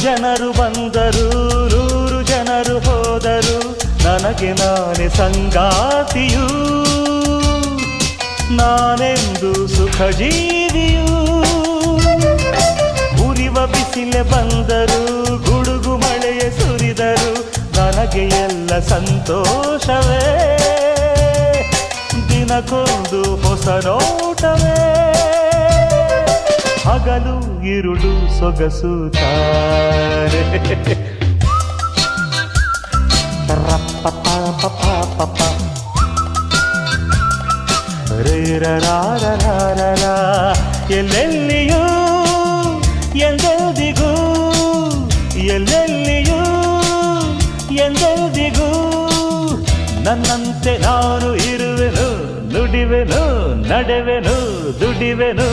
ಜನರು ಬಂದರು 100 ಜನರು ಹೋದರು ನನಗೆ ನಾನೇ ಸಂಗಾತಿಯು ನಾನೆಂದು ಸುಖ ಜೀವಿಯು ಉರಿವ ಬಿಸಿಲೆ ಬಂದರು ಗುಡುಗು ಮಳೆಯೇ ಸುರಿದರು ನನಗೆ ಎಲ್ಲ ಸಂತೋಷವೇ ದಿನಕ್ಕೊಂದು ಹೊಸ ನೋಟವೇ ಹಗಲು ಇರುಳು ಸೊಗಸುತ್ತಾರೆ ಎಲ್ಲೆಲ್ಲಿಯೂ ಎಂದೆಂದಿಗೂ ಎಲ್ಲೆಲ್ಲಿಯೂ ಎಂದೆಂದಿಗೂ ನನ್ನಂತೆ ನಾನು ಇರುವೆನು ನುಡಿವೆನು ನಡೆವೆನು ದುಡಿವೆನು